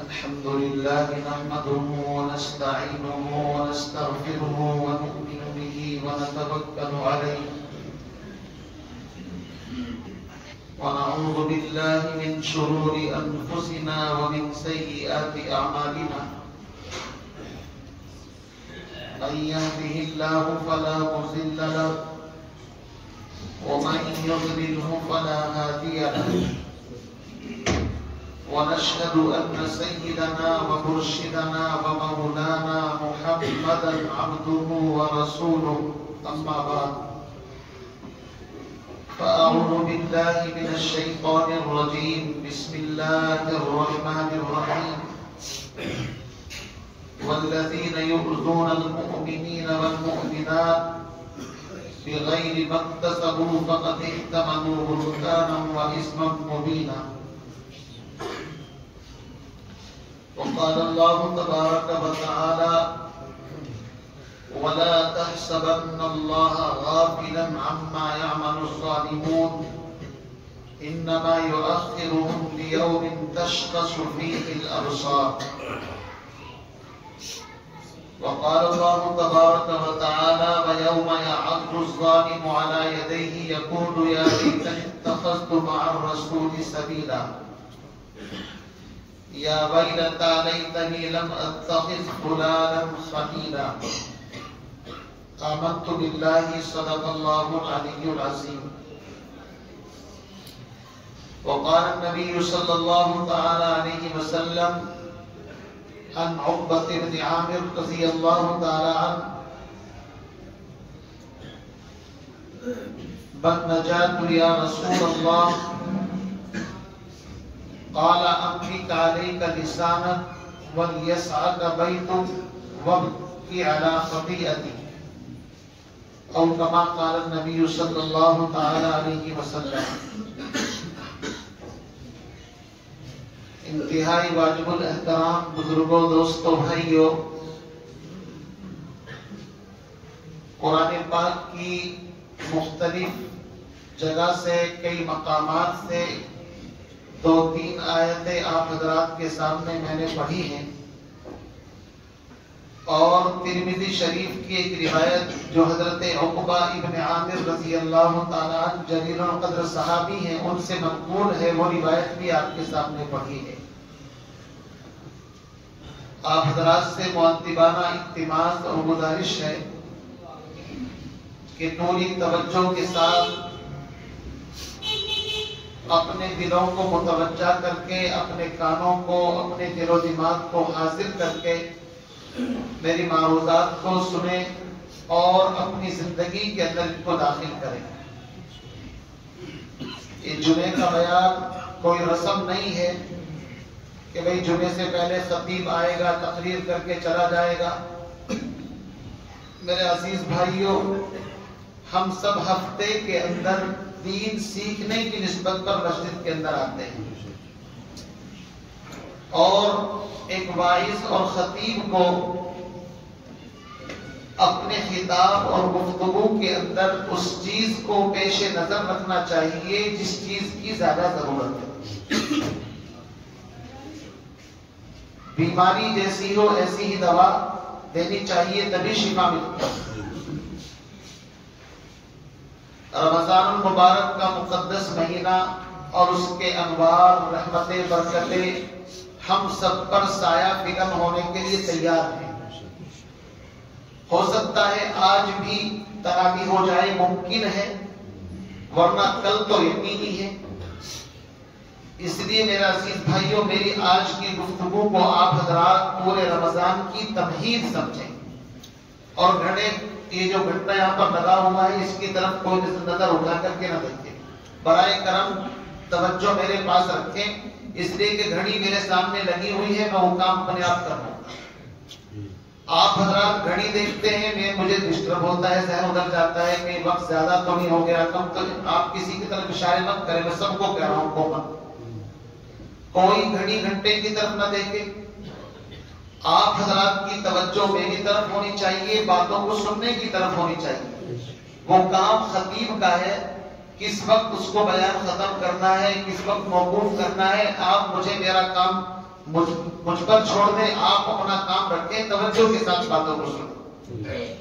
الحمد لله نحمده ونستعينه ونستغفره ونؤمن به ونتوكل عليه ونعوذ بالله من شرور أنفسنا ومن سيئات أعمالنا من يهده الله فلا مضل له ومن يضلله فلا هادي له ونشهد أن سيدنا ومرشدنا ومولانا محمدا عبده ورسوله أما بعد فأعوذ بالله من الشيطان الرجيم بسم الله الرحمن الرحيم والذين يؤذون المؤمنين والمؤمنات بغير ما اكتسبوا فقد احتملوا بهتانا وإثما مبينا وقال الله تبارك وتعالى ولا تحسبن الله غافلا عما يعمل الظالمون إنما يؤخرهم ليوم تشخص فيه الأبصار وقال الله تبارك وتعالى ويوم يعض الظالم على يديه يقول يا ليتني اتخذت مع الرسول سبيلا يا ويلتى ليتني لم أتخذ فلانا خليلا آمنت بالله صدق الله العلي العظيم وقال النبي صلى الله تعالى عليه وسلم عن عقبة بن عامر رضي الله تعالى عنه بل نجات يا رسول الله قال أملك عليك لسانك وليسعك بيتك وابكي على خطيئتك أو كما قال النبي صلى الله تعالى عليه وسلم انتہائی واجب الاحترام بزرگوں دوستوں بھائیوں، قرآن پاک کی مختلف جگہ سے کئی مقامات سے 2-3 آیتیں آپ حضرات کے سامنے میں نے پڑھی ہیں، اور ترمذی شریف کی ایک روایت جو حضرت عقبہ ابن عامر رضی اللہ تعالیٰ عنہ جلیل القدر صحابی ہیں ان سے منقول ہے، وہ روایت بھی آپ کے سامنے پڑھی ہے۔ آپ حضرات سے مؤدبانہ التماس اور گزارش ہے کہ پوری توجہ کے ساتھ اپنے دلوں کو متوجہ کر کے، اپنے کانوں کو، اپنے دل و دماغ کو حاضر کر کے میری معروضات کو سنیں اور اپنی زندگی کے اندر ان کو داخل کریں۔ یہ جمعے کا بیان کوئی رسم نہیں ہے کہ بھئی جمعے سے پہلے خطیب آئے گا، تقریر کر کے چلا جائے گا۔ میرے عزیز بھائیوں، ہم سب ہفتے کے اندر دین سیکھنے کی نسبت پر مسجد کے اندر آتے ہیں، اور ایک واعظ اور خطیب کو اپنے خطاب اور گفتگو کے اندر اس چیز کو پیش نظر رکھنا چاہیے جس چیز کی زیادہ ضرورت ہے۔ بیماری جیسی ہو ایسی ہی دوا دینی چاہیے، تبھی شفا ملتی ہے۔ رمضان المبارک کا مقدس مہینہ اور اس کے انوار، رحمتیں، برکتیں ہم سب پر سایہ فکن ہونے کے لیے تیار ہیں۔ ہو سکتا ہے آج بھی تراویح ہو جائے، ممکن ہے، ورنہ کل تو یقینی ہے۔ اس لیے میرا عزیز بھائیوں، میری آج کی گفتگو کو آپ حضرات پورے رمضان کی تمہید سمجھیں، اور گھڑے یہ جو گھٹنا یہاں پر لگا ہوا ہے اس کی طرف کوئی نظر اٹھا کر کے نہ دیکھیں، برائے کرم توجہ میرے پاس رکھیں، اس لیے کہ گھڑی میرے سامنے لگی ہوئی ہے، میں وہ کام اپنے آپ کر رہا ہوں۔ آپ حضرات گھڑی دیکھتے ہیں، مجھے ڈسٹرب ہوتا ہے، ذہن ادھر جاتا ہے کہ وقت زیادہ تو نہیں ہو گیا، کم تو آپ کسی کی طرف اشارے مت کریں، میں سب کو کہہ رہا ہوں کوئی گھڑی گھنٹے کی طرف نہ دیکھے۔ آپ حضرات کی توجہ میری طرف ہونی چاہیے، باتوں کو سننے کی طرف ہونی چاہیے۔ وہ کام خطیب کا ہے کس وقت اس کو بیان ختم کرنا ہے، کس وقت موقوف کرنا ہے، آپ مجھے میرا کام مجھ پر چھوڑ دیں، آپ اپنا کام رکھیں، توجہ کے ساتھ باتوں کو سنیں۔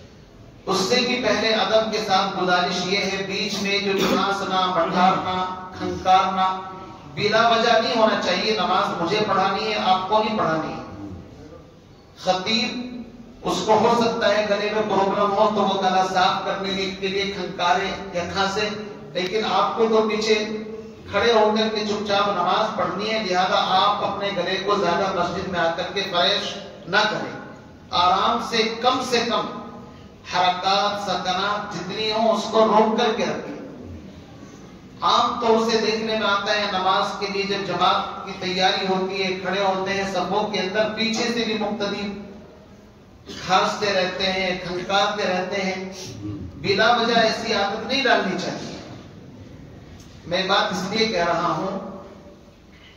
اس سے بھی پہلے ادب کے ساتھ گزارش یہ ہے، بیچ میں جو چناسنا، بٹھارنا، کھنکارنا بلا وجہ نہیں ہونا چاہیے۔ نماز مجھے پڑھانی ہے، آپ کو نہیں پڑھانی ہے۔ خطیب اس کو ہو سکتا ہے گلے میں پرابلم ہو تو وہ گلا صاف کرنے کے لیے کھنکارے یا کھانسے، لیکن آپ کو تو پیچھے کھڑے ہو کر کے چپ چاپ نماز پڑھنی ہے، لہذا آپ اپنے گلے کو زیادہ مسجد میں آ کر کے فریش نہ کریں۔ آرام سے کم حرکات سکنات جتنی ہوں اس کو روک کر کے رکھیں۔ عام طور سے دیکھنے میں آتا ہے نماز کے لیے جب جماعت کی تیاری ہوتی ہے، کھڑے ہوتے ہیں صفوں کے اندر، پیچھے سے بھی مقتدی کھانستے رہتے ہیں، کھنکارتے رہتے ہیں۔ بلا وجہ ایسی عادت نہیں ڈالنی چاہیے۔ میں بات اس لیے کہہ رہا ہوں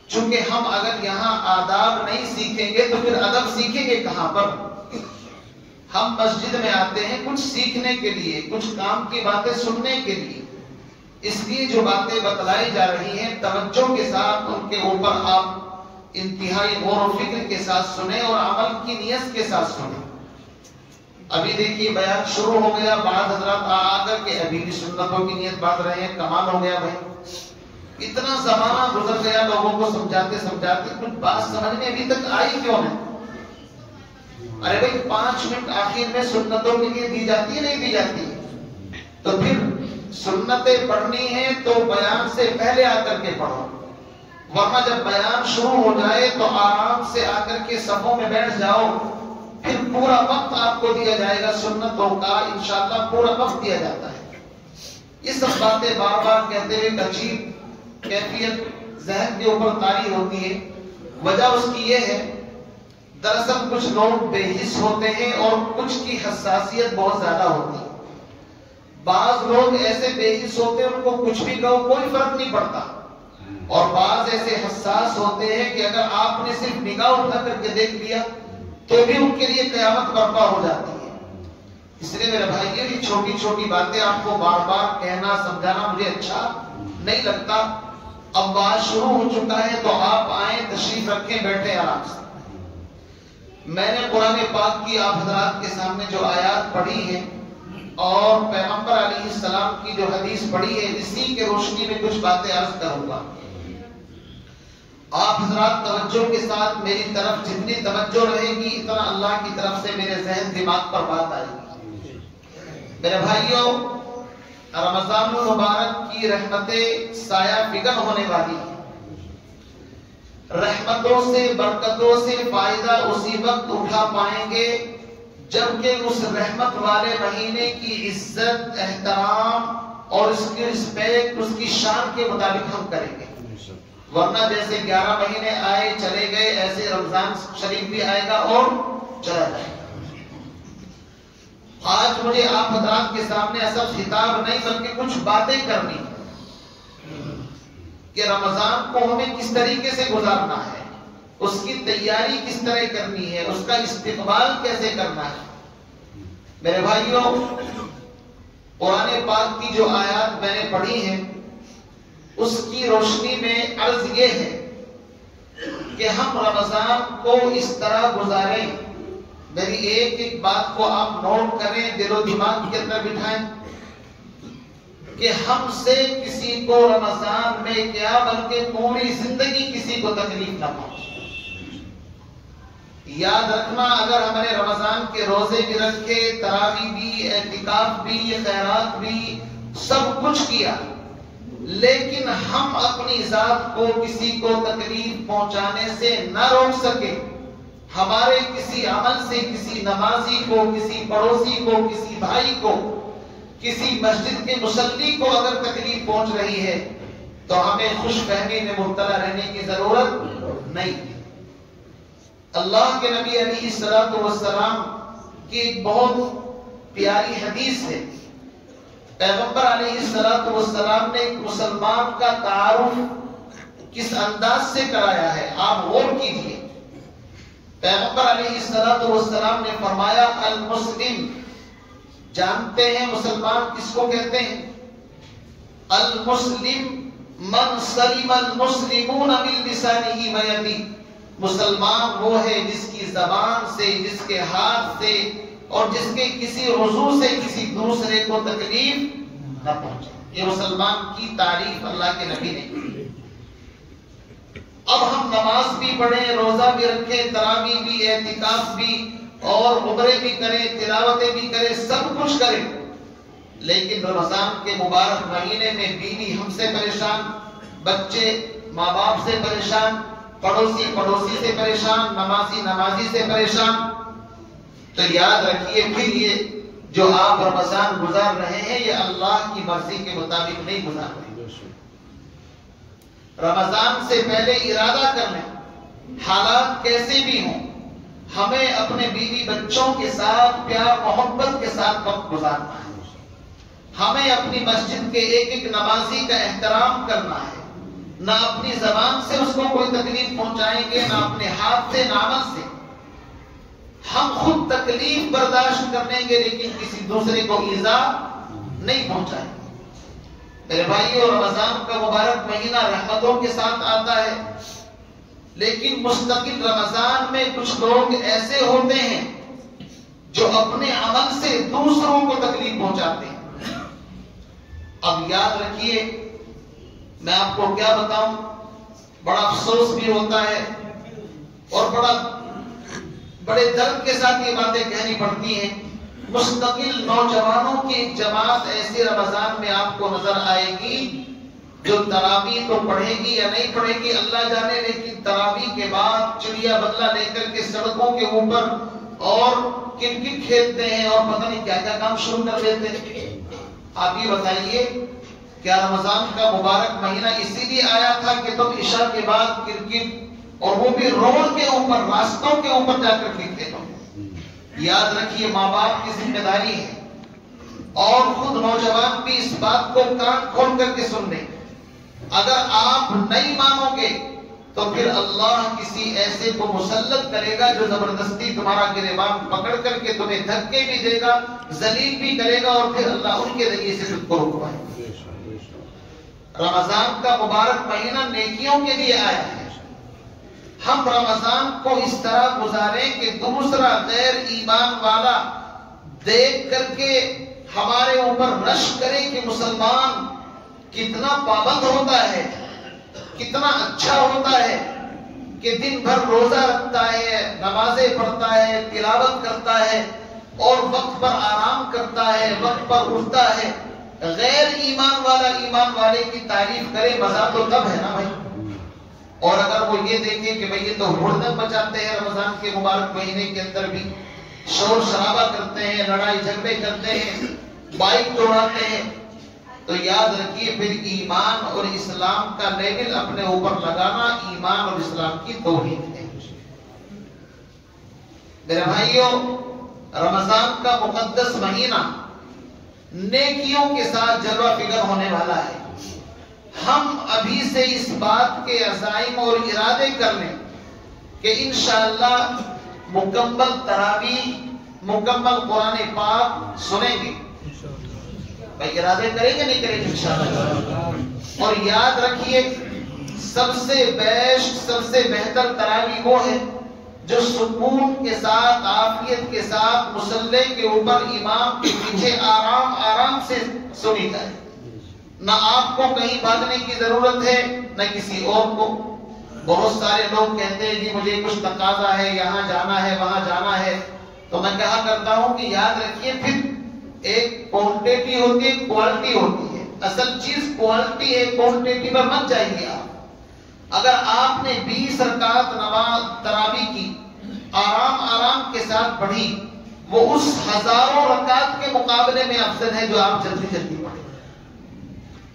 چونکہ ہم اگر یہاں آداب نہیں سیکھیں گے تو پھر ادب سیکھیں گے کہاں پر؟ ہم مسجد میں آتے ہیں کچھ سیکھنے کے لیے، کچھ کام کی باتیں سننے کے لیے، اس لیے جو باتیں بتلائی جا رہی ہیں توجہ کے ساتھ ان کے اوپر آپ انتہائی غور و فکر کے ساتھ سنیں اور عمل کی نیت کے ساتھ سنیں۔ ابھی دیکھیے بیان شروع ہو گیا، بعض حضرات آ کر کے ابھی بھی سنتوں کی نیت باندھ رہے ہیں، کمال ہو گیا بھائی۔ اتنا زمانہ گزر گیا لوگوں کو سمجھاتے سمجھاتے، کچھ بات سمجھ میں ابھی تک آئی کیوں نہیں؟ ارے بھائی 5 منٹ آخر میں سنتوں کے لیے دی جاتی ہے نہیں دی جاتی؟ تو پھر سنتیں پڑھنی ہیں تو بیان سے پہلے آ کر کے پڑھو، ورنہ جب بیان شروع ہو جائے تو آرام سے آ کر کے صفوں میں بیٹھ جاؤ، پھر پورا وقت آپ کو دیا جائے گا سنتوں کا، انشاءاللہ پورا وقت دیا جاتا ہے۔ یہ سب باتیں بار بار کہتے ہوئے عجیب کیفیت ذہن کے اوپر طاری ہوتی ہے۔ وجہ اس کی یہ ہے دراصل کچھ لوگ بے حس ہوتے ہیں اور کچھ کی حساسیت بہت زیادہ ہوتی ہے۔ بعض لوگ ایسے بے حس ہوتے ہیں ان کو کچھ بھی کہو کوئی فرق نہیں پڑتا، اور بعض ایسے حساس ہوتے ہیں کہ اگر آپ نے صرف نگاہ اٹھا کر کے دیکھ لیا تو بھی ان کے لیے قیامت برپا ہو جاتی ہے۔ اس لیے میرے بھائی یہ چھوٹی چھوٹی باتیں آپ کو بار بار کہنا سمجھانا مجھے اچھا نہیں لگتا۔ اب بات شروع ہو چکا ہے تو آپ آئیں، تشریف رکھیں، بیٹھیں آرام سے۔ میں نے قرآن پاک کی آپ حضرات کے سامنے جو آیات پڑھی ہیں اور پیغمبر علیہ السلام کی جو حدیث پڑھی ہے، اسی کے روشنی میں کچھ باتیں عرض کروں گا۔ آپ حضرات توجہ کے ساتھ میری طرف جتنی توجہ رہے گی اتنا اللہ کی طرف سے میرے ذہن دماغ پر بات آئے گی۔ میرے بھائیوں، رمضان المبارک کی رحمتیں سایہ فگن ہونے والی ہیں۔ رحمتوں سے برکتوں سے فائدہ اسی وقت اٹھا پائیں گے جبکہ اس رحمت والے مہینے کی عزت، احترام اور اس کی رسپیکٹ، اس کی شان کے مطابق ہم کریں گے، ورنہ جیسے 11 مہینے آئے چلے گئے ایسے رمضان شریف بھی آئے گا اور چلا جائے گا۔ آج مجھے آپ حضرات کے سامنے ایسا خطاب نہیں بلکہ کچھ باتیں کرنی کہ رمضان کو ہمیں کس طریقے سے گزارنا ہے، اس کی تیاری کس طرح کرنی ہے، اس کا استقبال کیسے کرنا ہے۔ میرے بھائیوں، قرآن پاک کی جو آیات میں نے پڑھی ہیں اس کی روشنی میں عرض یہ ہے کہ ہم رمضان کو اس طرح گزاریں۔ میری ایک ایک بات کو آپ نوٹ کریں، دل و دماغ کے اندر بٹھائیں کہ ہم سے کسی کو رمضان میں کیا بلکہ پوری زندگی کسی کو تکلیف نہ پہنچے۔ یاد رکھنا، اگر ہم نے رمضان کے روزے بھی رکھے، تراویح بھی، اعتکاف بھی، خیرات بھی، سب کچھ کیا، لیکن ہم اپنی ذات کو کسی کو تکلیف پہنچانے سے نہ روک سکے، ہمارے کسی عمل سے کسی نمازی کو، کسی پڑوسی کو، کسی بھائی کو، کسی مسجد کے مصلی کو اگر تکلیف پہنچ رہی ہے تو ہمیں خوش فہمی میں مبتلا رہنے کی ضرورت نہیں۔ اللہ کے نبی علیہ الصلوۃ والسلام کی ایک بہت پیاری حدیث ہے۔ پیغمبر علیہ الصلوۃ والسلام نے ایک مسلمان کا تعارف کس انداز سے کرایا ہے، آپ غور کیجیے۔ پیغمبر علیہ الصلوۃ والسلام نے فرمایا المسلم، جانتے ہیں مسلمان کس کو کہتے ہیں؟ المسلم من سلم المسلمون من لسانه و یده، مسلمان وہ ہے جس کی زبان سے، جس کے ہاتھ سے اور جس کے کسی عضو سے کسی دوسرے کو تکلیف نہ پہنچے. یہ مسلمان کی تعریف اللہ کے نبی نے کی. اب ہم نماز بھی پڑھیں، روزہ بھی رکھیں، تراویح بھی، اعتکاف بھی اور عمرے بھی کریں، تلاوتیں بھی کریں، سب کچھ کریں، لیکن رمضان کے مبارک مہینے میں بیوی ہم سے پریشان، بچے ماں باپ سے پریشان، پڑوسی سے پریشان، نمازی سے پریشان. تو یاد رکھیے پھر یہ جو آپ رمضان گزار رہے ہیں یہ اللہ کی مرضی کے مطابق نہیں گزار رہے. رمضان سے پہلے ارادہ کر لیں، حالات کیسے بھی ہوں ہمیں اپنے بیوی بچوں کے ساتھ پیار محبت کے ساتھ وقت گزارنا ہے. ہمیں اپنی مسجد کے ایک ایک نمازی کا احترام کرنا ہے. نہ اپنی زبان سے اس کو کوئی تکلیف پہنچائیں گے، نہ اپنے ہاتھ سے، نہ عمل سے. ہم خود تکلیف برداشت کر لیں گے لیکن کسی دوسرے کو ایذا نہیں پہنچائیں گے. میرے بھائیو، رمضان کا مبارک مہینہ رحمتوں کے ساتھ آتا ہے، لیکن مستقل رمضان میں کچھ لوگ ایسے ہوتے ہیں جو اپنے عمل سے دوسروں کو تکلیف پہنچاتے ہیں. اب یاد رکھیے، میں آپ کو کیا بتاؤں، بڑا افسوس بھی ہوتا ہے اور بڑے درد کے ساتھ یہ باتیں کہنی پڑتی ہیں. مستقل نوجوانوں کی ایک جماعت ایسے رمضان میں آپ کو نظر آئے گی جو تراویح تو پڑھے گی یا نہیں پڑھے گی اللہ جانے، لیکن تراویح کے بعد چڑیا بدلہ لے کر کے سڑکوں کے اوپر اور کرکٹ کھیلتے ہیں اور پتہ نہیں کیا کیا کام شروع کر دیتے ہیں. آپ یہ بتائیے، کیا رمضان کا مبارک مہینہ اسی لیے آیا تھا کہ تم عشاء کے بعد کرکٹ اور وہ بھی روڈ کے اوپر، راستوں کے اوپر جا کر کھیلتے ہو؟ یاد رکھیے، ماں باپ کی ذمہ داری ہے اور خود نوجوان بھی اس بات کو کان کھول کر کے سن لیں. اگر آپ نہیں مانو گے تو پھر اللہ کسی ایسے کو مسلط کرے گا جو زبردستی تمہارا گریبان پکڑ کر کے تمہیں دھکے بھی دے گا، ذلیل بھی کرے گا اور پھر اللہ ان کے ذریعے سے تم کو رکوائے. رمضان کا مبارک مہینہ نیکیوں کے لیے آیا ہے. ہم رمضان کو اس طرح گزاریں کہ دوسرا غیر ایمان والا دیکھ کر کے ہمارے اوپر رشک کرے کہ مسلمان کتنا پابند ہوتا ہے، کتنا اچھا ہوتا ہے کہ دن بھر روزہ رکھتا ہے، نمازیں پڑھتا ہے، تلاوت کرتا ہے اور وقت پر آرام کرتا ہے، وقت پر اٹھتا ہے. غیر ایمان والا ایمان والے کی تعریف کرے، مزہ تو تب ہے نا بھائی. اور اگر وہ یہ دیکھیں کہ بھئی یہ تو ہڑدنگ مچاتے ہیں رمضان کے مبارک مہینے کے اندر بھی، شور شرابہ کرتے ہیں، لڑائی جھگڑے کرتے ہیں، بائک دوڑاتے ہیں، تو یاد رکھیے پھر ایمان اور اسلام کا لیبل اپنے اوپر لگانا ایمان اور اسلام کی توہین ہے. میرے بھائیوں، رمضان کا مقدس مہینہ نیکیوں کے ساتھ جلوہ فگر ہونے والا ہے. ہم ابھی سے اس بات کے عزائم اور ارادے کر لیں کہ انشاءاللہ مکمل تراویح، مکمل قرآن پاک سنیں گے. بھائی ارادے کریں گے نہیں کریں گے انشاءاللہ. اور یاد رکھیے، سب سے بیسٹ، سب سے بہتر تراویح وہ ہے جو سکون کے ساتھ، عافیت کے ساتھ مصلی کے اوپر امام کے پیچھے آرام سے سنی جائے. نہ آپ کو کہیں بھاگنے کی ضرورت ہے نہ کسی اور کو. بہت سارے لوگ کہتے ہیں جی مجھے کچھ تقاضا ہے، یہاں جانا ہے، وہاں جانا ہے، تو میں کہا کرتا ہوں کہ یاد رکھیے پھر ایک کوانٹیٹی ہوتی ہے، کوالٹی ہوتی ہے. اصل چیز کوالٹی ہے، کوانٹیٹی پر مت جائیے آپ. اگر آپ نے 20 رکعت نماز تراویح کی آرام کے ساتھ پڑھی، وہ اس ہزاروں رکعت کے مقابلے میں افضل ہے جو آپ جلدی پڑھیں.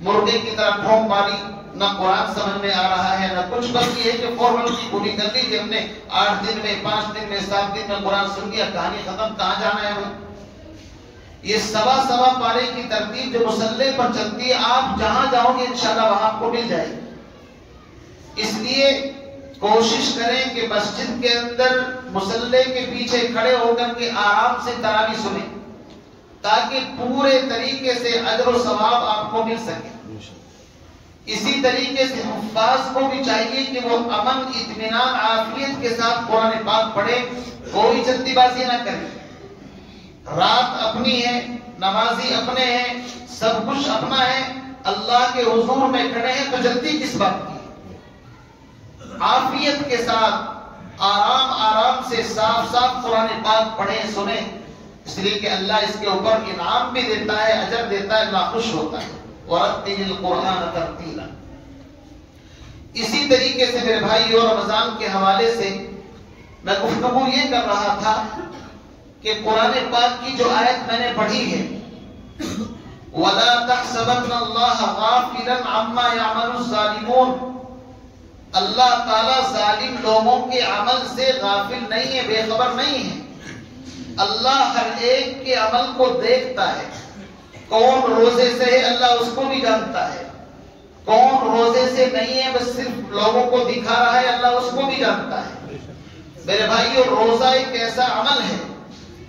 مرغے کی طرح ٹھونک ماری، نہ قرآن سمجھ میں آ رہا ہے نہ کچھ، بس یہ ہے کہ فارملٹی پوری کر لی کہ ہم نے 8 دن میں، 5 دن میں، 7 دن میں قرآن سن لیا، کہانی ختم، کہاں جانا ہے بھائی. یہ سوا پارے کی ترتیب جو مصلی پر چلتی ہے، آپ جہاں جاؤ گے انشاءاللہ وہاں آپ کو مل جائے گی. اس لیے کوشش کریں کہ مسجد کے اندر مصلی کے پیچھے کھڑے ہو کر کے آرام سے تراویح سنیں تاکہ پورے طریقے سے اجر و ثواب آپ کو مل سکے. اسی طریقے سے حفاظ کو بھی چاہیے کہ وہ امن اطمینان عافیت کے ساتھ قرآن پاک پڑھے، کوئی جلدی بازی نہ کرے۔ رات اپنی ہے، نمازی اپنے ہیں، سب کچھ اپنا ہے، اللہ کے حضور میں کھڑے ہیں، تو جلدی کس بات کی؟ عافیت کے ساتھ آرام سے صاف قرآن پاک پڑھیں، سنیں، اس لیے کہ اللہ اس کے اوپر انعام بھی دیتا ہے، اجر دیتا ہے، اللہ خوش ہوتا ہے۔ وَرَتِّلِ الْقُرْآنَ تَرْتِيلًا۔ اسی طریقے سے میرے بھائیو، رمضان کے حوالے سے میں گفتگو یہ کر رہا تھا کہ قرآن پاک کی جو آیت میں نے پڑھی ہے، وَلَا تَحْسَبَنَّ اللَّهَ غَافِلًا عَمَّا يَعْمَلُ الظَّالِمُونَ، اللہ تعالیٰ ظالم لوگوں کے عمل سے غافل نہیں ہے، بے خبر نہیں ہے۔ اللہ ہر ایک کے عمل کو دیکھتا ہے۔ کون روزے سے ہے اللہ اس کو بھی جانتا ہے، کون روزے سے نہیں ہے بس صرف لوگوں کو دکھا رہا ہے، اللہ اس کو بھی جانتا ہے۔ میرے بھائیو، روزہ ایک ایسا عمل ہے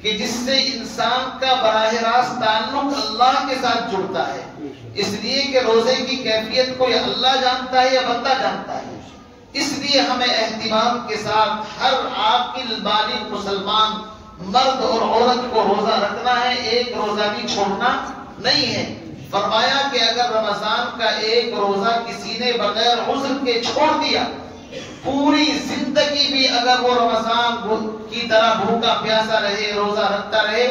کہ جس سے انسان کا براہ راست تعلق اللہ کے ساتھ جڑتا ہے، اس لیے کہ روزے کی کیفیت کو یا اللہ جانتا ہے یا بندہ جانتا ہے۔ اس لیے ہمیں اہتمام کے ساتھ ہر عاقل بالغ مسلمان مرد اور عورت کو روزہ رکھنا ہے، ایک روزہ بھی چھوڑنا نہیں ہے۔ فرمایا کہ اگر رمضان کا ایک روزہ کسی نے بغیر عذر کے چھوڑ دیا، پوری زندگی بھی اگر وہ رمضان کی طرح بھوکا پیاسا رہے، روزہ رکھتا رہے،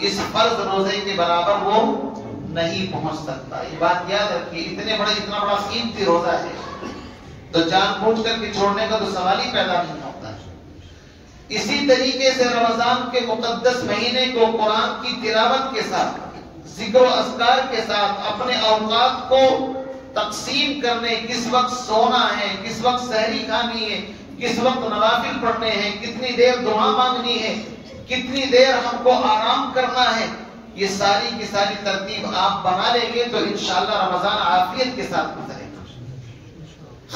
اس فرض روزے کے برابر وہ نہیں پہنچ سکتا۔ یہ بات یاد رکھیے، اتنا بڑا قیمتی روزہ ہے تو جان بوجھ کر کے چھوڑنے کا تو سوال ہی پیدا نہیں ہوتا۔ اسی طریقے سے رمضان کے مقدس مہینے کو قرآن کی تلاوت کے ساتھ، ذکر و اذکار کے ساتھ اپنے اوقات کو تقسیم کرنے، کس وقت سونا ہے، کس وقت سحری کھانی ہے، کس وقت نوافل پڑھنے ہیں، کتنی دیر دعا مانگنی ہے، کتنی دیر ہم کو آرام کرنا ہے، یہ ساری کی ساری ترتیب آپ بنا لیں گے تو انشاءاللہ رمضان عافیت کے ساتھ گزرے گا۔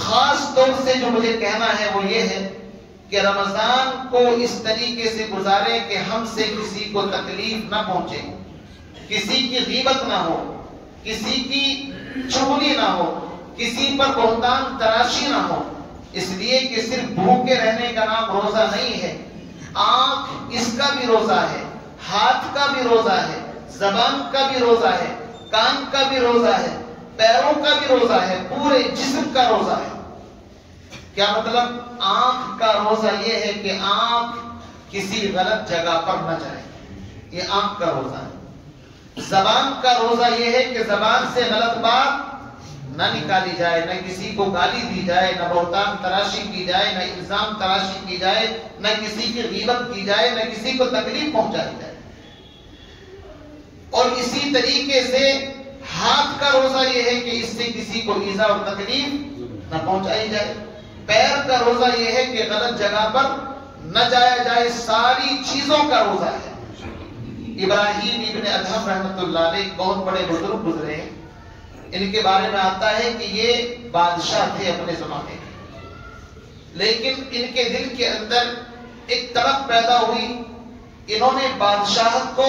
خاص طور سے جو مجھے کہنا ہے وہ یہ ہے کہ رمضان کو اس طریقے سے گزارے کہ ہم سے کسی کو تکلیف نہ پہنچے، کسی کی غیبت نہ ہو، کسی کی چغلی نہ ہو، کسی پر بہتان تراشی نہ ہو، اس لیے کہ صرف بھوکے رہنے کا نام روزہ نہیں ہے۔ آنکھ اس کا بھی روزہ ہے، ہاتھ کا بھی روزہ ہے، زبان کا بھی روزہ ہے، کان کا بھی روزہ ہے، پیروں کا بھی روزہ ہے، پورے جسم کا روزہ ہے۔ کیا مطلب؟ آنکھ کا روزہ یہ ہے کہ آنکھ کسی غلط جگہ پر نہ جائے، یہ آنکھ کا روزہ ہے۔ زبان کا روزہ یہ ہے کہ زبان سے غلط بات نہ نکالی جائے، نہ کسی کو گالی دی جائے، نہ بہتان تراشی کی جائے، نہ الزام تراشی کی جائے، نہ کسی کی غیبت کی جائے، نہ کسی کو تکلیف پہنچائی جائے۔ اور اسی طریقے سے ہاتھ کا روزہ یہ ہے کہ اس سے کسی کو ایذا اور تکلیف نہ پہنچائی جائے۔ پیر کا روزہ یہ ہے کہ غلط جگہ پر نہ جایا جائے، ساری چیزوں کا روزہ ہے۔ ابراہیم ابن ادھم رحمۃ اللہ علیہ بہت بڑے بزرگ گزرے ہیں، ان کے بارے میں آتا ہے کہ یہ بادشاہ تھے اپنے زمانے میں، لیکن ان کے دل کے اندر ایک طرف پیدا ہوئی، انہوں نے بادشاہت کو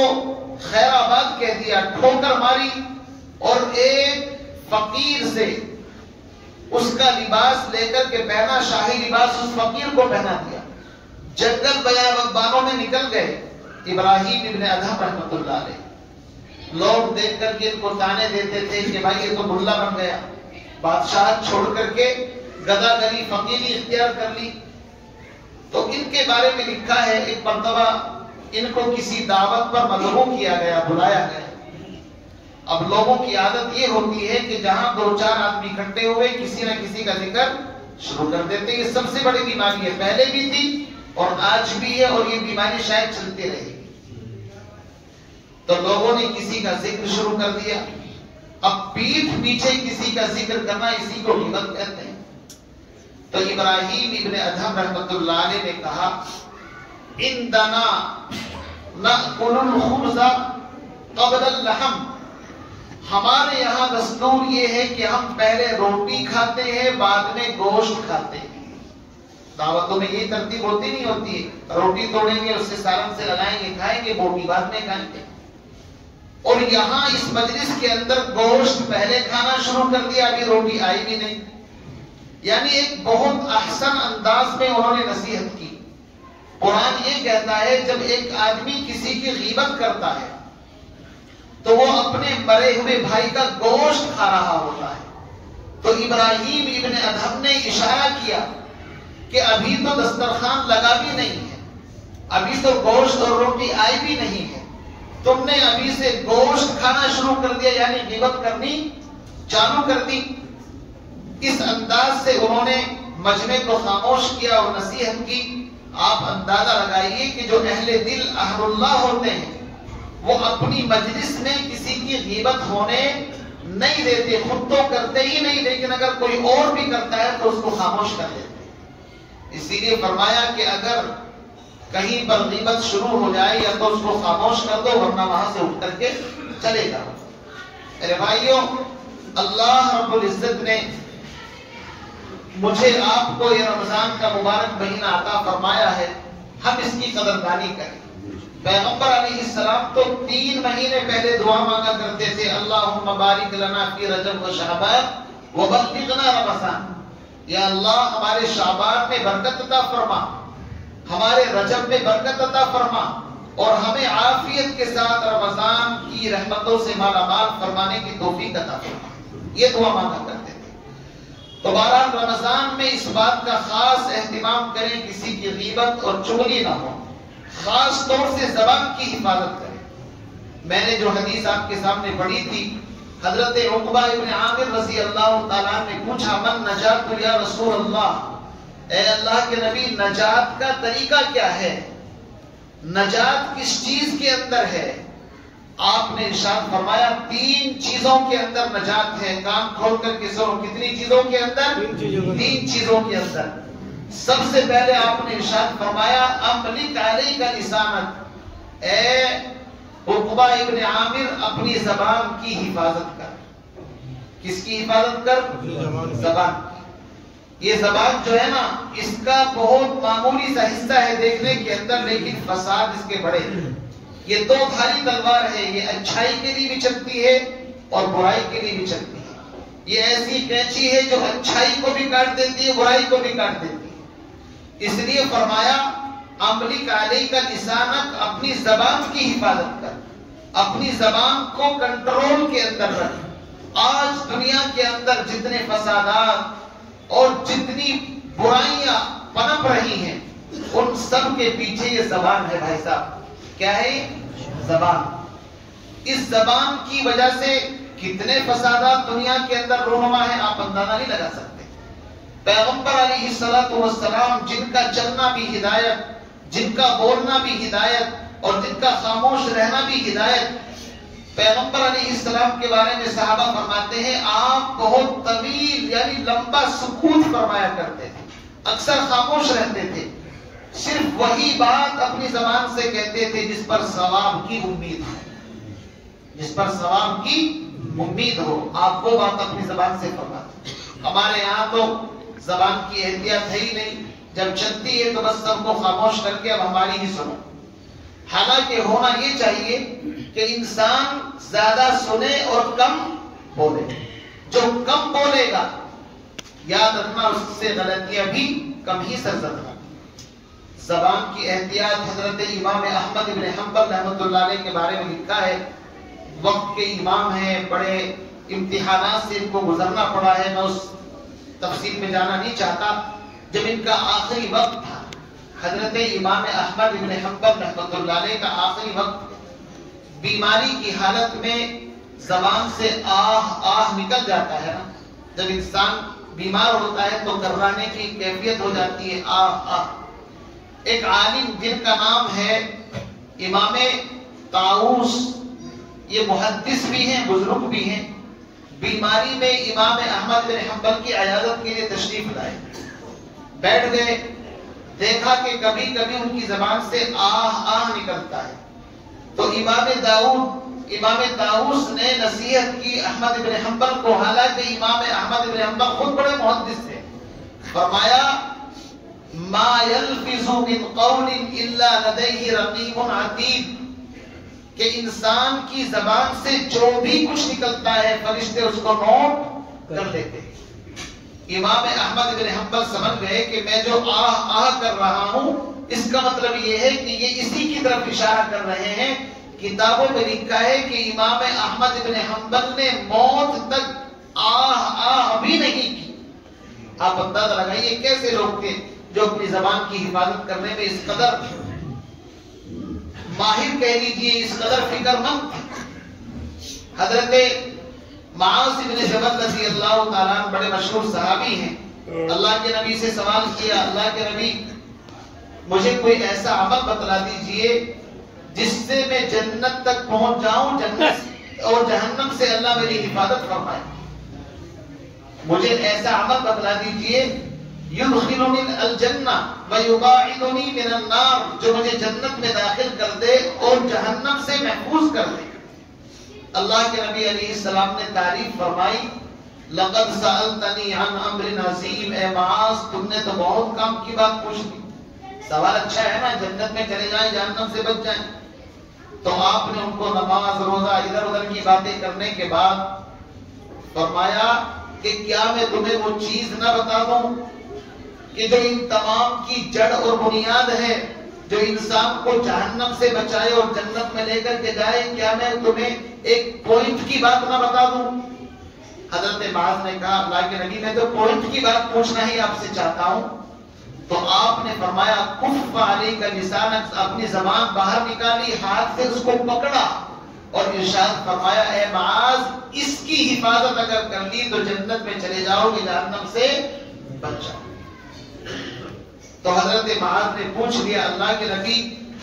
خیر آباد کہہ دیا، ٹھوکر ماری، اور ایک فقیر سے اس کا لباس لے کر کے پہنا، شاہی لباس اس فقیر کو پہنا دیا۔ جنگل بیابانوں میں نکل گئے ابراہیم ابن ادھم رحمۃ اللہ علیہ، لوگ دیکھ کر کے ان کو تانے دیتے تھے کہ بھائی یہ تو بھلا بن گیا، بادشاہت چھوڑ کر کے گداگری فقیری اختیار کر لی۔ تو ان کے بارے میں لکھا ہے ایک مرتبہ ان کو کسی دعوت پر مدعو کیا گیا، بلایا گیا۔ اب لوگوں کی عادت یہ ہوتی ہے کہ جہاں دو چار آدمی اکٹھے ہوئے کسی نہ کسی کا ذکر شروع کر دیتے۔ یہ سب سے بڑی بیماری ہے، پہلے بھی تھی اور آج بھی ہے، اور یہ بیماری شاید چلتی رہے گی۔ تو لوگوں نے کسی کا ذکر شروع کر دیا۔ اب پیٹھ پیچھے کسی کا ذکر کرنا، اسی کو غیبت کہتے ہیں۔ تو ابراہیم ابن ادھم رحمۃ اللہ علیہ نے کہا، عندنا نأکل الخبز قبل اللحم، ہمارے یہاں دستور یہ ہے کہ ہم پہلے روٹی کھاتے ہیں، بعد میں گوشت کھاتے ہیں۔ دعوتوں میں یہ ترتیب ہوتی نہیں ہوتی ہے، روٹی توڑیں گے، اس سے سالن سے لگائیں گے، کھائیں گے، بوٹی بعد میں کھائیں گے۔ اور یہاں اس مجلس کے اندر گوشت پہلے کھانا شروع کر دیا، ابھی روٹی آئی بھی نہیں. یعنی ایک بہت احسن انداز میں انہوں نے نصیحت کی. قرآن یہ کہتا ہے جب ایک آدمی کسی کی غیبت کرتا ہے تو وہ اپنے مرے ہوئے بھائی کا گوشت کھا رہا ہوتا ہے. تو ابراہیم ابن ادہم نے اشارہ کیا کہ ابھی تو دسترخوان لگا بھی نہیں ہے، ابھی تو گوشت اور روٹی آئی بھی نہیں ہے، تم نے ابھی سے گوشت کھانا شروع کر دیا، یعنی غیبت کرنی چالو کر دی. اس انداز سے انہوں نے مجمع کو خاموش کیا اور نصیحت کی. آپ اندازہ لگائیے کہ جو اہل دل اہل اللہ ہوتے ہیں وہ اپنی مجلس میں کسی کی غیبت ہونے نہیں دیتے، خود تو کرتے ہی نہیں، لیکن اگر کوئی اور بھی کرتا ہے تو اس کو خاموش کر دیتے. اسی لیے فرمایا کہ اگر کہیں پر غیبت شروع ہو جائے یا تو اس کو خاموش کر دو، ورنہ وہاں سے اٹھ کر کے چلے جاؤ. میرے بھائیوں، اللہ رب العزت نے مجھے آپ کو یہ رمضان کا مبارک مہینہ عطا فرمایا ہے، ہم اس کی قدردانی کریں. پیغمبر علیہ السلام تو 3 مہینے پہلے دعا مانگا کرتے تھے، اللہم بارک لنا فی رجب و شعبان وبلغنا رمضان. یا اللہ ہمارے شعبان میں برکت عطا فرما، ہمارے رجب میں برکت عطا فرما، اور ہمیں عافیت کے ساتھ رمضان کی رحمتوں سے مالا مال فرمانے کی توفیق عطا فرما. یہ دعا مانگا کرتے تھے. تو بہرحال رمضان میں اس بات کا خاص اہتمام کریں کسی کی غیبت اور چغلی نہ ہو، خاص طور سے زبان کی حفاظت کریں. میں نے جو حدیث آپ کے سامنے پڑھی تھی، حضرت عقبہ ابن عامر رضی اللہ تعالیٰ نے پوچھا، من نجات یا رسول اللہ، اے اللہ کے نبی نجات کا طریقہ کیا ہے، نجات کس چیز کے اندر ہے؟ آپ نے ارشاد فرمایا 3 چیزوں کے اندر نجات ہے. کان کھول کر کے سنو، کتنی چیزوں کے اندر؟ 3 چیزوں کے اندر. سب سے پہلے آپ نے ارشاد فرمایا املک علیک لسانک، اے عقبہ ابن عامر اپنی زبان کی حفاظت کر. کس کی حفاظت کر؟ زبان. یہ زبان جو ہے نا، اس کا بہت معمولی سا حصہ ہے دیکھنے کے اندر، لیکن فساد اس کے بڑے. یہ 2 دھاری تلوار ہے، یہ اچھائی کے لیے بھی چلتی ہے اور برائی کے لیے بھی چلتی ہے. یہ ایسی قینچی ہے جو اچھائی کو بھی کاٹ دیتی ہے، برائی کو بھی کاٹ دیتی ہے. اس لیے فرمایا املک علیک لسانک، اپنی زبان کی حفاظت کر، اپنی زبان کو کنٹرول کے اندر رکھ. آج دنیا کے اندر جتنے فسادات اور جتنی برائیاں پنپ رہی ہیں، ان سب کے پیچھے یہ زبان ہے بھائی صاحب. کیا ہے؟ زبان. اس زبان کی وجہ سے کتنے فسادات دنیا کے اندر رونما ہیں، آپ اندازہ نہیں لگا سکتے. پیغمبر علیہ الصلوۃ والسلام جن کا چلنا بھی ہدایت، جن کا بولنا بھی ہدایت، اور جن کا خاموش رہنا بھی ہدایت. پیغمبر علیہ السلام کے بارے میں صحابہ فرماتے ہیں آپ بہت طویل یعنی لمبا سکوت فرمایا کرتے تھے، اکثر خاموش رہتے تھے، صرف وہی بات اپنی زبان سے کہتے تھے جس پر ثواب کی امید ہے، جس پر ثواب کی امید ہو. آپ وہ بات اپنی زبان سے فرماتے. ہمارے یہاں تو زبان کی احتیاط ہے ہی نہیں، جب چلتی ہے تو بس سب کو خاموش کر کے اب ہماری ہی سنو. حالانکہ ہونا یہ چاہیے کہ انسان زیادہ سنے اور کم بولے. جو کم بولے گا یاد رکھنا اس سے غلطیاں بھی کم ہی سرزد ہوں. زبان کی احتیاط حضرت امام احمد بن حنبل رحمۃ اللہ علیہ کے بارے میں لکھا ہے. وقت کے امام ہیں، بڑے امتحانات سے ان کو گزرنا پڑا ہے، میں اس تفصیل میں جانا نہیں چاہتا. جب ان کا آخری وقت تھا، حضرت امام احمد بن حنبل رحمۃ اللہ علیہ کا آخری وقت، بیماری کی حالت میں زبان سے آہ آہ نکل جاتا ہے نا. جب انسان بیمار ہوتا ہے تو کرانے کی کیفیت ہو جاتی ہے، آہ آہ. ایک عالم جن کا نام ہے امام طاؤس، یہ محدث بھی ہیں، بزرگ بھی ہیں، بیماری میں امام احمد بن حنبل کی عیادت کے لیے تشریف لائے. بیٹھ گئے، دیکھا کہ کبھی کبھی ان کی زبان سے آہ آہ نکلتا ہے. تو امام طاؤس نے نصیحت کی احمد بن حنبل کو، حالانکہ امام احمد بن حنبل خود بڑے محدث تھے. فرمایا ما يلفظ من قول الا لديه رقيب عتيد، کہ انسان کی زبان سے جو بھی کچھ نکلتا ہے فرشتے اس کو نوٹ کر لیتے ہیں۔ امام احمد بن حنبل سمجھ گئے کہ میں جو آہ آہ کر رہا ہوں اس کا مطلب یہ ہے کہ یہ اسی کی طرف اشارہ کر رہے ہیں۔ کتابوں میں لکھا ہے کہ امام احمد بن حنبل نے موت تک آہ آہ بھی نہیں کی۔ آپ اندازہ لگائیے کیسے لوگ تھے جو اپنی زبان کی حفاظت کرنے میں اس قدر ماہر کہہ لیجیے، اس قدر فکر مند تھے۔ حضرت معاذ بن جبل رضی اللہ تعالیٰ عنہ بڑے مشہور صحابی ہیں۔ اللہ کے نبی سے سوال کیا، اللہ کے نبی مجھے کوئی ایسا عمل بتلا دیجئے جس سے میں جنت تک پہنچ جاؤں، جنت اور جہنم سے اللہ میری حفاظت فرمائے۔ مجھے ایسا عمل بتلا دیجئے یدخلنی الجنہ ویباعدنی من النار، جو مجھے جنت میں داخل کر دے اور جہنم سے محفوظ کر دے۔ اللہ کے نبی علیہ السلام نے تعریف فرمائی، لقد سألتنی عن امر عظیم، اے معاذ تم نے تو بہت کام کی بات پوچھ لی۔ سوال اچھا ہے نا، جنت میں چلے جائیں جہنم سے بچ جائیں۔ تو آپ نے ان کو نماز روزہ ادھر ادھر کی باتیں کرنے کے بعد فرمایا کہ کیا میں تمہیں وہ چیز نہ بتا دوں کہ جو ان تمام کی جڑ اور بنیاد ہے، جو انسان کو جہنم سے بچائے اور جنت میں لے کر کے جائے؟ کیا میں تمہیں ایک پوائنٹ کی بات نہ بتا دوں؟ حضرت معاذ نے کہا، اللہ کے نبی میں تو پوائنٹ کی بات پوچھنا ہی آپ سے چاہتا ہوں۔ تو آپ نے فرمایا، کف علیک لسانک، اپنی زبان باہر نکالی، ہاتھ سے اس کو پکڑا اور ارشاد فرمایا، اے معاذ اس کی حفاظت اگر کر لی تو جنت میں چلے جاؤ گے، جہنم سے بچ جاؤ۔ تو حضرت معاذ نے پوچھ لیا، اللہ کے نبی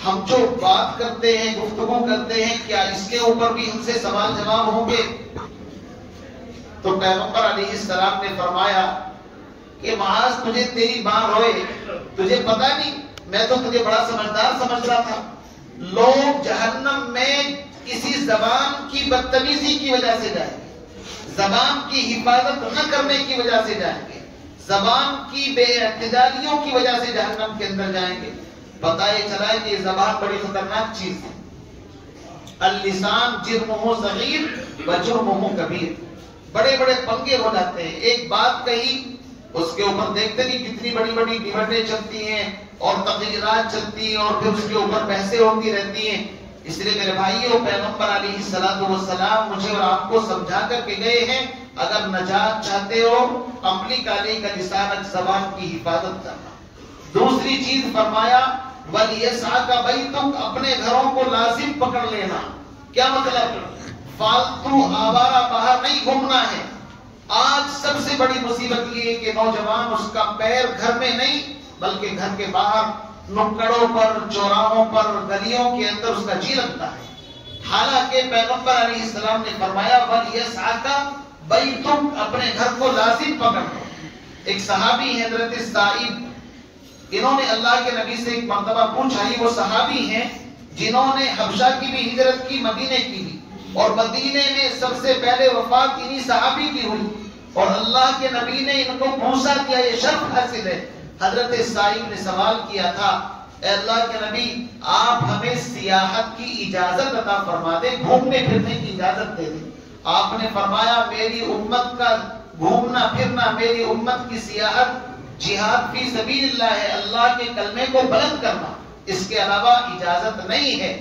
ہم جو بات کرتے ہیں، گفتگو کرتے ہیں، کیا اس کے اوپر بھی ہم سے سوال جواب ہوں گے؟ تو پیغمبر علیہ السلام نے فرمایا کہ معاذ تجھے تیری ماں روئے، تجھے پتا نہیں، میں تو تجھے بڑا سمجھدار سمجھ رہا تھا۔ لوگ جہنم میں کسی زبان کی بدتمیزی کی وجہ سے جائیں گے، زبان کی حفاظت نہ کرنے کی وجہ سے جائیں گے، زبان کی بے اعتدالیوں کی وجہ سے جہنم کے اندر جائیں گے۔ پتہ یہ چلا ہے کہ یہ زبان بڑی خطرناک چیز ہے۔ اللسان جرمہ صغیر و جرمہ کبیر، بڑے بڑے پنگے ہو جاتے ہیں۔ ایک بات کہی، اس کے اوپر دیکھتے نہیں کتنی بڑی بڑی ڈیبیٹیں چلتی ہیں اور تقریرات چلتی ہیں اور پھر اس کے اوپر بحثیں ہوتی رہتی ہیں۔ اس لیے میرے بھائیوں، پیغمبر علیہ السلام مجھے اور آپ کو سمجھا کر کے گئے ہیں، اگر نجات چاہتے ہو عملی کالی کا لسان، زبان کی حفاظت کرنا۔ دوسری چیز فرمایا، وَلْيَسْعَكَ بَيْتُكَ، اپنے گھروں کو لازم پکڑ لینا۔ کیا مطلب؟ فالتو آوارہ باہر نہیں گھومنا ہے۔ آج سب سے بڑی مصیبت یہ ہے کہ نوجوان اس کا پیر گھر میں نہیں بلکہ گھر کے باہر نکڑوں پر، چوراہوں پر، گلیوں کے اندر اس کا جی لگتا ہے۔ حالانکہ پیغمبر علیہ السلام نے فرمایا، وَلْيَسْعَكَ بَيْتُكَ، اپنے گھر کو لازم پکڑ لو۔ ایک صحابی ہیں حضرت سعید، انہوں نے اللہ کے نبی سے ایک مرتبہ پوچھا، وہ صحابی ہیں جنہوں نے حبشہ کی بھی ہجرت کی، مدینے کی بھی، اور مدینے میں سب سے پہلے وفات انہی صحابی کی ہوئی، اور اللہ کے نبی نے ان کو پوچھا کیا، یہ شرف حاصل ہے۔ حضرت سعید نے سوال کیا تھا، اے اللہ کے نبی آپ ہمیں سیاحت کی اجازت عطا فرما دیں، گھومنے پھرنے کی اجازت دے دیں۔ آپ نے فرمایا، میری امت کا گھومنا پھرنا، میری امت کی سیاحت جہاد فی سبیل اللہ ہے، اللہ کے کلمے کو بلند کرنا، اس کے علاوہ اجازت نہیں ہے۔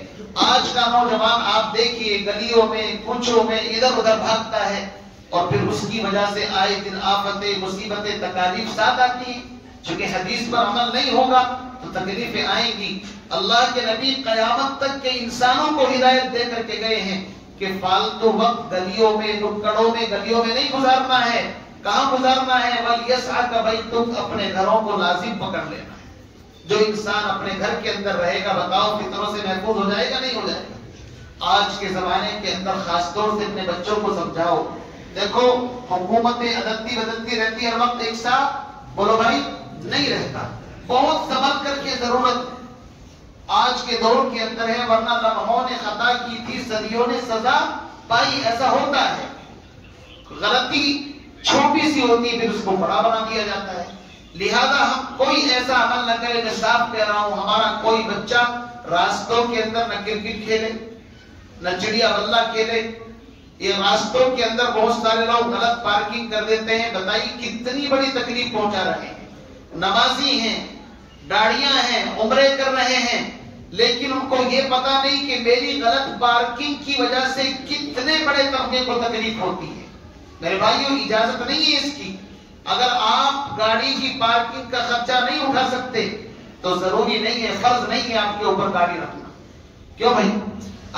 آج کا نوجوان آپ دیکھیے گلیوں میں، کوچوں میں ادھر ادھر بھاگتا ہے، اور پھر اس کی وجہ سے آئے دن آفتیں، مصیبتیں، تکالیف ساتھ آتی ہیں۔ چونکہ حدیث پر عمل نہیں ہوگا تو تکلیفیں آئیں گی۔ اللہ کے نبی قیامت تک کے انسانوں کو ہدایت دے کر کے گئے ہیں کہ فالتو وقت گلیوں میں، نکڑوں میں، گلیوں میں نہیں گزارنا ہے۔ کہاں گزارنا ہے؟ وَلْيَسْعَكَ بَيْتُكَ، اپنے گھروں کو لازم پکڑ لینا ہے۔ جو انسان اپنے گھر کے اندر رہے گا، بتاؤ فطروں سے محفوظ ہو جائے گا نہیں ہو جائے گا؟ آج کے زمانے کے اندر خاص طور سے اپنے بچوں کو سمجھاؤ، دیکھو حکومتیں عدلتی بدلتی رہتی ہے، ہر وقت ایک ساتھ بولو بھائی نہیں رہتا، بہت سنبھل کر کے ضرورت آج کے دور کے اندر ہے، ورنہ لمحوں نے خطا کی تھی، صدیوں نے سزا پائی، ایسا ہوتا ہے۔ غلطی چھوٹی سی ہوتی ہے پھر اس کو بڑا بنا دیا جاتا ہے۔ لہذا ہم کوئی ایسا عمل نہ کریں، میں صاف کہہ رہا ہوں، ہمارا کوئی بچہ راستوں کے اندر نہ کرکٹ کھیلے، نہ چڑیا بلہ کھیلے. یہ راستوں کے اندر بہت سارے لوگ غلط پارکنگ کر دیتے ہیں. بتائیے کتنی بڑی تکلیف پہنچا رہے ہیں. نمازی ہیں, داڑیاں ہیں, عمرے کر رہے ہیں, لیکن ان کو یہ پتا نہیں کہ میری غلط پارکنگ کی وجہ سے کتنے بڑے طبقے کو تکلیف ہوتی ہے. میرے بھائیوں, اجازت نہیں ہے اس کی. اگر آپ گاڑی کی پارکنگ کا خرچہ نہیں اٹھا سکتے تو ضروری نہیں ہے, فرض نہیں ہے آپ کے اوپر گاڑی رکھنا. کیوں بھائی؟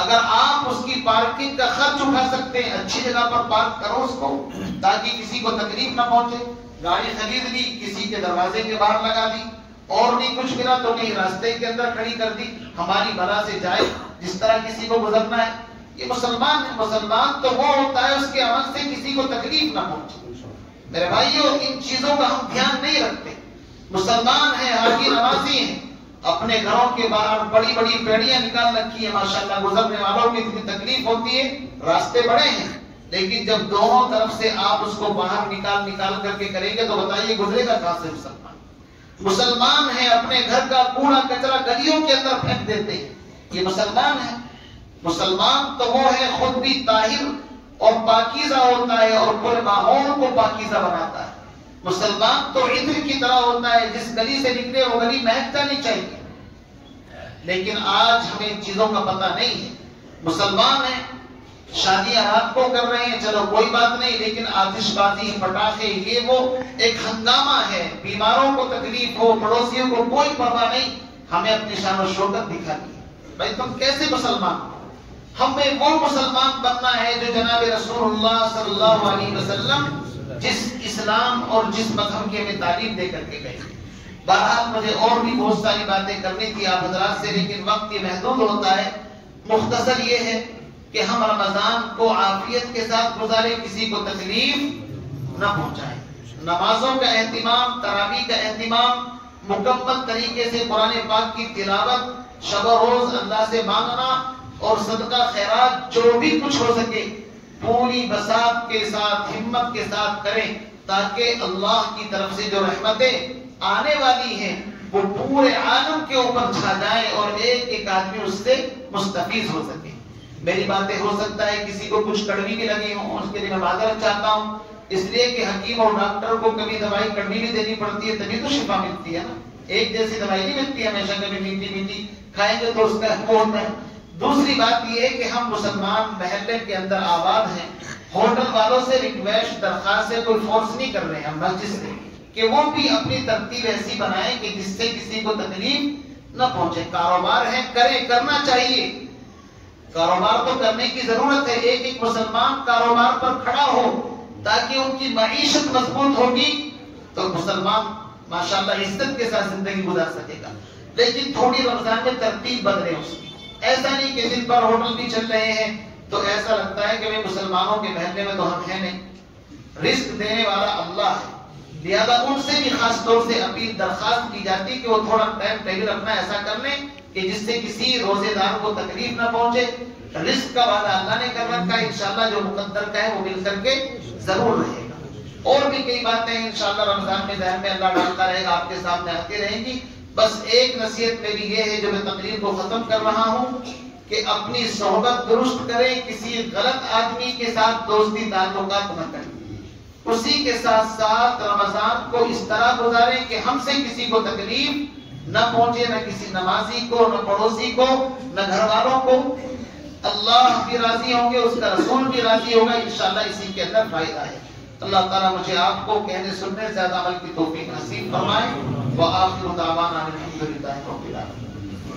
اگر آپ اس کی پارکنگ کا خرچ اٹھا سکتے ہیں, اچھی جگہ پر پارک کرو اس کو تاکہ کسی کو تکلیف نہ پہنچے. گاڑی خرید لی, کسی کے دروازے کے باہر لگا دی, اور نہیں کچھ ملا تو نہیں راستے کے اندر کھڑی کر دی, ہماری بھلا سے جائے جس طرح کسی کو گزرنا ہے. یہ مسلمان ہے. مسلمان تو وہ ہوتا ہے اس کے عمل سے کسی کو تکلیف نہ پہنچے. میرے بھائیوں, ان چیزوں کا ہم دھیان نہیں رکھتے. مسلمان ہیں, حاجی نمازی ہیں, اپنے گھروں کے باہر بڑی بڑی پیڑیاں نکال رکھی ہیں, ماشاءاللہ گزرنے والوں کی اتنی تکلیف ہوتی ہے. راستے بڑے ہیں, لیکن جب دونوں طرف سے آپ اس کو باہر نکال کر کے کریں گے تو بتائیے گزرے گا کہاں سے مسلمان؟ مسلمان ہیں, اپنے گھر کا کوڑا کچرا گلیوں کے اندر پھینک دیتے ہیں. یہ مسلمان ہے. مسلمان تو وہ ہے خود بھی طاہر اور پاکیزہ ہوتا ہے اور پورے ماحول کو پاکیزہ بناتا ہے. مسلمان تو عطر کی طرح ہوتا ہے, جس گلی سے نکلے وہ گلی مہک جانی چاہیے. لیکن آج ہمیں ان چیزوں کا پتہ نہیں ہے. مسلمان ہیں, شادیاں رات کو کر رہے ہیں, چلو کوئی بات نہیں, لیکن آتش بازی, پٹاخے, یہ وہ ایک ہنگامہ ہے. بیماروں کو تکلیف ہو, پڑوسیوں کو کوئی پرواہ نہیں. ہمیں اپنی شان و شوکت دکھانی ہے. بھائی تم کیسے مسلمان ہو؟ ہمیں وہ مسلمان بننا ہے جو جناب رسول اللہ صلی اللہ علیہ وسلم جس اسلام اور جس مذہب کی ہمیں تعلیم دے کر کے گئے. بہرحال مجھے اور بھی بہت ساری باتیں کرنی تھی آپ حضرات سے, لیکن وقت یہ محدود ہوتا ہے. مختصر یہ ہے کہ ہم رمضان کو عافیت کے ساتھ گزارے, کسی کو تکلیف نہ پہنچائیں. نمازوں کا اہتمام, تراویح کا اہتمام, مکمل طریقے سے قرآن پاک کی تلاوت, شب و روز اللہ سے مانگنا اور صدقہ خیرات جو بھی کچھ ہو سکے پوری بساط کے ساتھ, ہمت کے ساتھ کریں, تاکہ اللہ کی طرف سے جو رحمتیں آنے والی ہیں وہ پورے عالم کے اوپر چھا جائیں اور ایک ایک آدمی اس سے مستفیض ہو سکے. میری باتیں ہو سکتا ہے کسی کو کچھ کڑوی بھی لگی ہوں, اس کے لیے میں معذرت چاہتا ہوں, اس لیے کہ حکیم اور ڈاکٹر کو کبھی دوائی کڑوی بھی دینی پڑتی ہے, تبھی تو شفا ملتی ہے نا. ایک جیسی دوائی نہیں ملتی ہے ہمیشہ, کبھی میٹھی میٹھی کھائیں گے تو اس کا وہ ہوتا ہے. دوسری بات یہ ہے کہ ہم مسلمان محلے کے اندر آباد ہیں. ہوٹل والوں سے ریکویسٹ, درخواست سے کوئی فورس نہیں کر رہے ہیں ہم مسجد سے کہ وہ بھی اپنی ترتیب ایسی بنائیں کہ جس سے کسی کو تکلیف نہ پہنچے. کاروبار ہے, کریں, کرنا چاہیے. کاروبار تو کرنے کی ضرورت ہے. ایک ایک مسلمان کاروبار پر کھڑا ہو تاکہ ان کی معیشت مضبوط ہوگی تو مسلمان ماشاءاللہ عزت کے ساتھ زندگی گزار سکے گا. لیکن تھوڑی رمضان میں ترتیب بدلے اس کی. ایسا نہیں کہ دن بھر ہوٹل بھی چل رہے ہیں تو ایسا لگتا ہے کہ میں مسلمانوں کے محلے میں تو ہم ہیں نہیں. رزق دینے والا اللہ ہے, لہذا ان سے بھی خاص طور سے اپیل درخواست کی جاتی کہ وہ تھوڑا ٹائم ٹیبل اپنا ایسا کر لیں کہ جس سے کسی روزے دار کو تکلیف نہ پہنچے. رزق کا وعدہ اللہ نے کر رکھا ہے, انشاءاللہ جو مقدر کا ہے وہ مل کر کے ضرور رہے گا. اور بھی کئی باتیں انشاءاللہ رمضان میں ذہن میں اللہ ڈالتا رہے گا, آپ کے سامنے آتی رہیں گی. بس ایک نصیحت میری یہ ہے جو میں تقریر کو ختم کر رہا ہوں کہ اپنی صحبت درست کریں, کسی غلط آدمی کے ساتھ دوستی تعلقات نہ کریں. اسی کے ساتھ ساتھ رمضان کو اس طرح گزاریں کہ ہم سے کسی کو تکلیف نہ پہنچے, نہ کسی نمازی کو, نہ پڑوسی کو, نہ گھر والوں کو. اللہ بھی راضی ہوں گے, اس کا رسول بھی راضی ہوگا, انشاءاللہ اسی کے اندر فائدہ ہے. اللہ تعالیٰ مجھے آپ کو کہنے سننے سے زیادہ عمل کی توفیق نصیب فرمائے. وآخر دعوانا الحمدللہ رب العالمین.